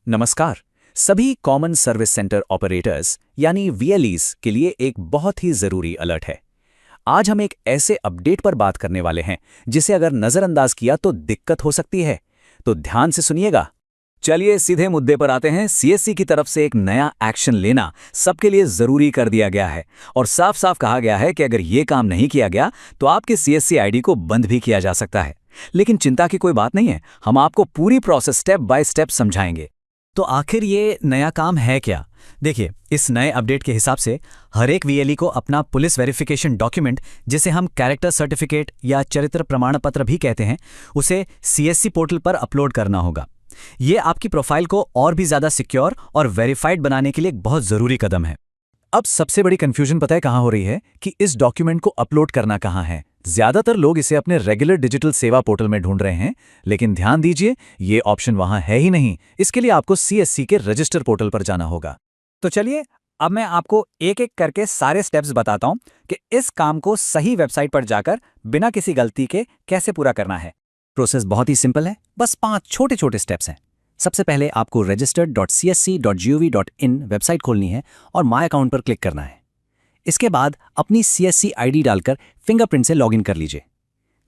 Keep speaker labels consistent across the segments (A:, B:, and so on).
A: नमस्कार। सभी common service centre operators यानी वीएलईज के लिए एक बहुत ही ज़रूरी अलर्ट है। आज हम एक ऐसे अपडेट पर बात करने वाले हैं जिसे अगर नज़रअंदाज किया तो दिक्कत हो सकती है, तो ध्यान से सुनिएगा। चलिए सीधे मुद्दे पर आते हैं। सीएससी की तरफ से एक नया एक्शन लेना सबके लिए ज़रूरी कर दिया गया है और साफ साफ कहा गया है कि अगर ये काम नहीं किया गया तो आपके सीएससी आईडी को बंद भी किया जा सकता है। लेकिन चिंता की कोई बात नहीं है, हम आपको पूरी प्रोसेस स्टेप बाय स्टेप समझाएंगे।
B: तो आखिर ये नया काम है क्या? देखिए, इस नए अपडेट के हिसाब से हर एक वीएलई को अपना पुलिस वेरिफिकेशन डॉक्यूमेंट, जिसे हम कैरेक्टर सर्टिफिकेट या चरित्र प्रमाण पत्र भी कहते हैं, उसे सीएससी पोर्टल पर अपलोड करना होगा। ये आपकी प्रोफाइल को और भी ज़्यादा सिक्योर और वेरीफाइड बनाने के लिए एक बहुत ज़रूरी कदम है।
A: अब सबसे बड़ी कंफ्यूजन पता है कहाँ हो रही है कि इस डॉक्यूमेंट को अपलोड करना कहाँ है। ज्यादातर लोग इसे अपने रेगुलर डिजिटल सेवा पोर्टल में ढूंढ रहे हैं, लेकिन ध्यान दीजिए, ये ऑप्शन वहां है ही नहीं। इसके लिए आपको सीएससी के रजिस्टर पोर्टल पर जाना होगा।
B: तो चलिए, अब मैं आपको एक एक करके सारे स्टेप्स बताता हूं कि इस काम को सही वेबसाइट पर जाकर बिना किसी गलती के कैसे पूरा करना है। प्रोसेस बहुत ही सिंपल है, बस 5 छोटे छोटे स्टेप्स हैं। सबसे पहले आपको registered.csc.gov.in वेबसाइट खोलनी है और माय अकाउंट पर क्लिक करना है। इसके बाद अपनी सीएससी आईडी डालकर फिंगरप्रिंट से लॉगिन कर लीजिए।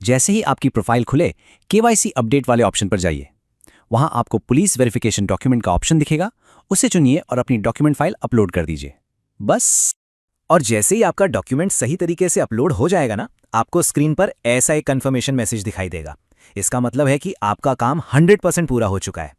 B: जैसे ही आपकी प्रोफाइल खुले, केवाईसी अपडेट वाले ऑप्शन पर जाइए। वहां आपको पुलिस वेरिफिकेशन डॉक्यूमेंट का ऑप्शन दिखेगा, उसे चुनिए और अपनी डॉक्यूमेंट फाइल अपलोड कर दीजिए। बस। और जैसे ही आपका डॉक्यूमेंट सही तरीके से अपलोड हो जाएगा ना, आपको स्क्रीन पर ऐसा एक कंफर्मेशन मैसेज दिखाई देगा। इसका मतलब है कि आपका काम 100% पूरा हो चुका है।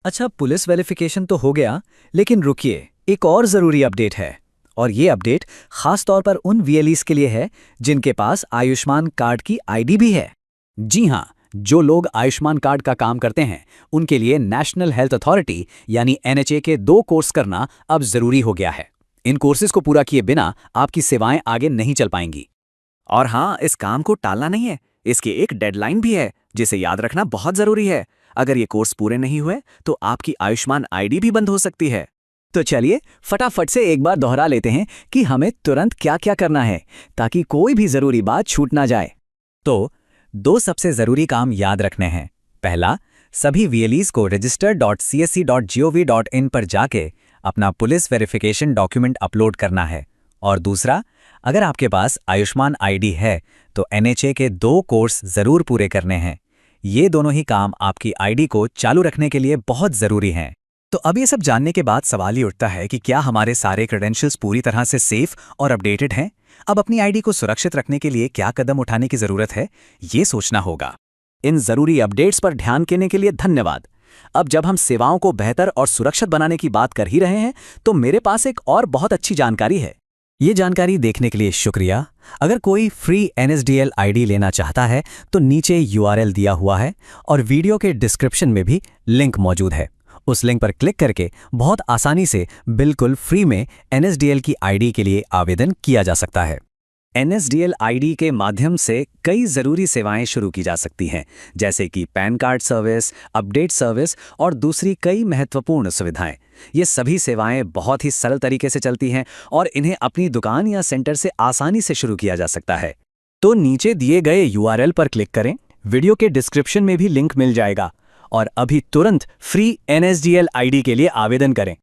B: अच्छा, पुलिस वेरिफिकेशन तो हो गया, लेकिन रुकिए, एक और ज़रूरी अपडेट है। और ये अपडेट खास तौर पर उन वीएलईज के लिए है जिनके पास आयुष्मान कार्ड की आईडी भी है।
A: जी हां, जो लोग आयुष्मान कार्ड का काम करते हैं उनके लिए नेशनल हेल्थ अथॉरिटी यानी एनएचए के 2 कोर्स करना अब ज़रूरी हो गया है। इन कोर्सेज को पूरा किए बिना आपकी सेवाएं आगे नहीं चल पाएंगी।
B: और हाँ, इस काम को टालना नहीं है, इसकी एक डेडलाइन भी है जिसे याद रखना बहुत ज़रूरी है। अगर ये कोर्स पूरे नहीं हुए तो आपकी आयुष्मान आईडी भी बंद हो सकती है। तो चलिए फटाफट से एक बार दोहरा लेते हैं कि हमें तुरंत क्या क्या करना है ताकि कोई भी ज़रूरी बात छूट ना जाए।
A: तो 2 सबसे ज़रूरी काम याद रखने हैं। पहला, सभी वीएलईज को register.csc.gov.in पर जाके अपना पुलिस वेरिफिकेशन डॉक्यूमेंट अपलोड करना है। और दूसरा, अगर आपके पास आयुष्मान आईडी है तो एनएचए के 2 कोर्स ज़रूर पूरे करने हैं। ये दोनों ही काम आपकी आईडी को चालू रखने के लिए बहुत ज़रूरी हैं।
B: तो अब ये सब जानने के बाद सवाल ये उठता है कि क्या हमारे सारे क्रेडेंशियल्स पूरी तरह से सेफ और अपडेटेड हैं? अब अपनी आईडी को सुरक्षित रखने के लिए क्या कदम उठाने की ज़रूरत है, ये सोचना होगा।
A: इन ज़रूरी अपडेट्स पर ध्यान देने के लिए धन्यवाद। अब जब हम सेवाओं को बेहतर और सुरक्षित बनाने की बात कर ही रहे हैं, तो मेरे पास एक और बहुत अच्छी जानकारी है।
B: ये जानकारी देखने के लिए शुक्रिया। अगर कोई फ्री एनएसडीएल आईडी लेना चाहता है तो नीचे यूआरएल दिया हुआ है और वीडियो के डिस्क्रिप्शन में भी लिंक मौजूद है। उस लिंक पर क्लिक करके बहुत आसानी से बिल्कुल फ्री में एनएसडीएल की आईडी के लिए आवेदन किया जा सकता है।
A: एनएसडीएल आईडी के माध्यम से कई ज़रूरी सेवाएं शुरू की जा सकती हैं, जैसे कि pan card service, update service और दूसरी कई महत्वपूर्ण सुविधाएं। ये सभी सेवाएं बहुत ही सरल तरीके से चलती हैं और इन्हें अपनी दुकान या सेंटर से आसानी से शुरू किया जा सकता है।
B: तो नीचे दिए गए यूआरएल पर क्लिक करें, वीडियो के डिस्क्रिप्शन में भी लिंक मिल जाएगा और अभी तुरंत फ्री एनएसडीएल आईडी के लिए आवेदन करें।